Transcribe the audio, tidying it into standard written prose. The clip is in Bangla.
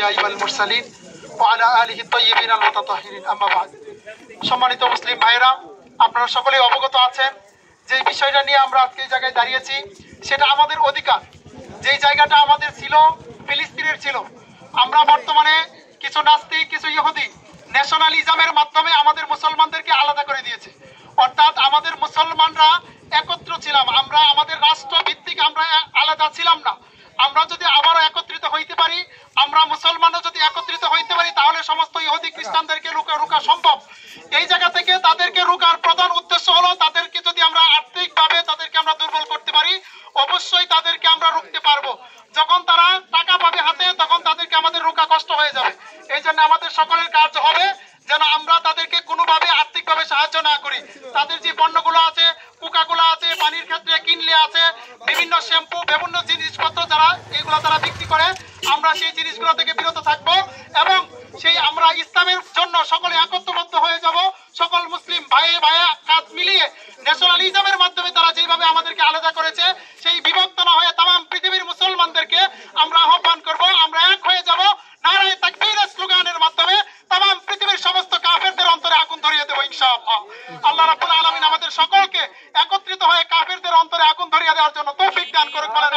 الأنبياء والمرسلين وعلى آله الطيبين المتطهرين أما بعد সম্মানিত মুসলিম ভাইরা, আপনারা সকলেই অবগত আছেন যে বিষয়টা নিয়ে আমরা আজকে এই জায়গায় দাঁড়িয়েছি সেটা আমাদের অধিকার। যেই জায়গাটা আমাদের ছিল ফিলিস্তিনের ছিল, আমরা বর্তমানে কিছু নাস্তিক কিছু ইহুদি ন্যাশনালিজমের মাধ্যমে আমাদের মুসলমানদেরকে আলাদা করে দিয়েছে। অর্থাৎ আমাদের মুসলমানরা একত্র ছিলাম, আমরা আমাদের রাষ্ট্র ভিত্তিক আমরা আলাদা ছিলাম না। আমরা যদি আবারও একত্রিত হইতে পারি, আমরা মুসলমানও যদি একত্রিত হইতে পারি, তাহলে সমস্ত ইহুদি খ্রিস্টানদেরকে রুকা সম্ভব। এই জায়গা থেকে তাদেরকে রুকার প্রধান উদ্দেশ্য হলো তাদেরকে যদি আমরা আর্থিকভাবে তাদেরকে আমরা দুর্বল করতে পারি, অবশ্যই তাদেরকে আমরা রুখতে পারবো। যখন তারা টাকা পাবে হাতে, তখন তাদেরকে আমাদের রুকা কষ্ট হয়ে যাবে। এই জন্য আমাদের সকলের কাজ হবে যেন আমরা তাদেরকে কোনোভাবে আর্থিকভাবে সাহায্য না করি। তাদের যে পণ্যগুলো আছে, কোকাগুলো আছে, পানির ক্ষেত্রে কিনলে আছে, বিভিন্ন শ্যাম্পু, বিভিন্ন জিনিসপত্র যারা এগুলো তারা বিক্রি করে, আমরা সেই জিনিসগুলো থেকে বিরত থাকবো এবং সেই আমরা ইসলামের জন্য সকলে একত্রবদ্ধ হয়ে যাব। সকল মুসলিম ভাইয়ে কাজ মিলিয়ে ন্যাশনালিজমের মাধ্যমে তারা যেভাবে আমাদেরকে আলাদা করেছে, সেই বিভক্ত না হয়ে তাম পৃথিবীর মুসলমানদেরকে আমরা আহ্বান করব, আমরা এক হয়ে যাব। নারায়ে তাকবীরের স্লোগানের মাধ্যমে তাম পৃথিবীর সমস্ত কাফেরদের অন্তরে আগুন ধরিয়ে দেব ইনশাআল্লাহ। আল্লাহ রাব্বুল আলামিন আমাদের সকলকে একত্রিত হয়ে কাফেরদের অন্তরে আগুন ধরিয়ে দেওয়ার জন্য তৌফিক দান করুন। বলেন